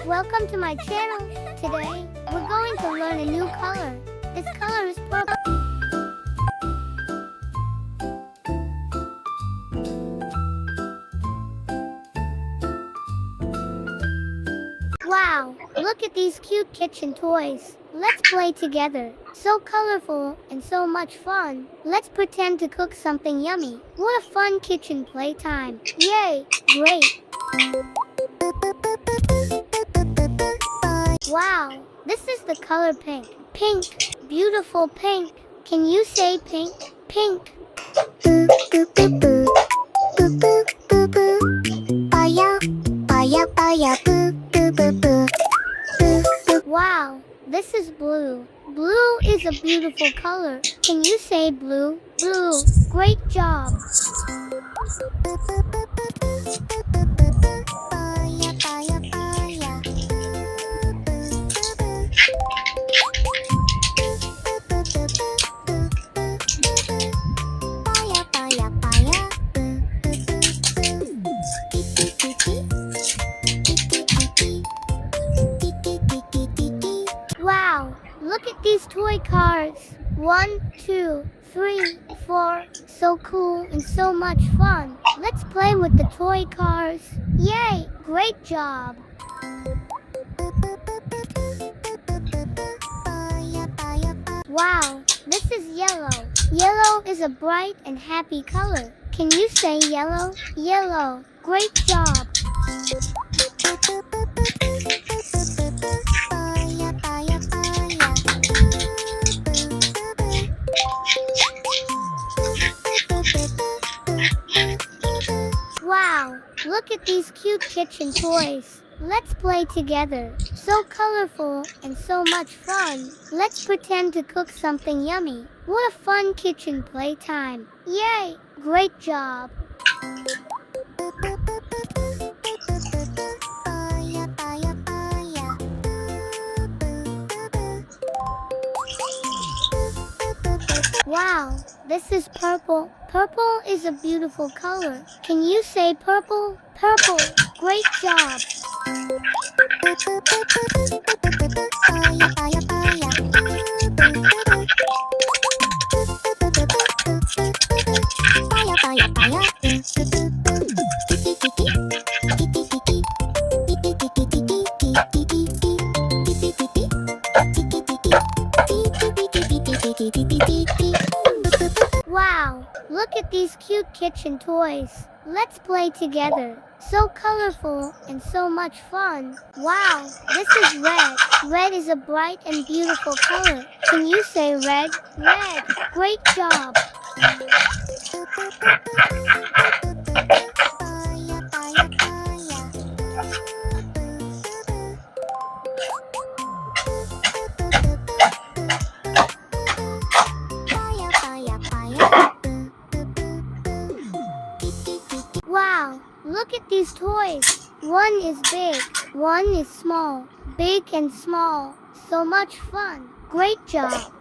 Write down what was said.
Welcome to my channel. Today, we're going to learn a new color. This color is purple. Wow, look at these cute kitchen toys. Let's play together. So colorful and so much fun. Let's pretend to cook something yummy. What a fun kitchen playtime. Yay, great. Wow, this is the color pink. Pink, beautiful pink. Can you say pink? Pink. Wow, this is blue. Blue is a beautiful color. Can you say blue? Blue. Great job. Wow, look at these toy cars. 1, 2, 3, 4. So cool and so much fun. Let's play with the toy cars. Yay, great job. Wow, this is yellow. Yellow is a bright and happy color. Can you say yellow? Yellow. Great job. Wow, look at these cute kitchen toys. Let's play together. So colorful and so much fun. Let's pretend to cook something yummy. What a fun kitchen playtime. Yay, great job. Wow, this is purple. Purple is a beautiful color. Can you say purple? Purple. Great job. Wow, look at these cute kitchen toys. Let's play together. So colorful and so much fun. Wow, this is red. Red is a bright and beautiful color. Can you say red? Red. Great job. Wow, look at these toys. One is big, one is small. Big and small. So much fun. Great job.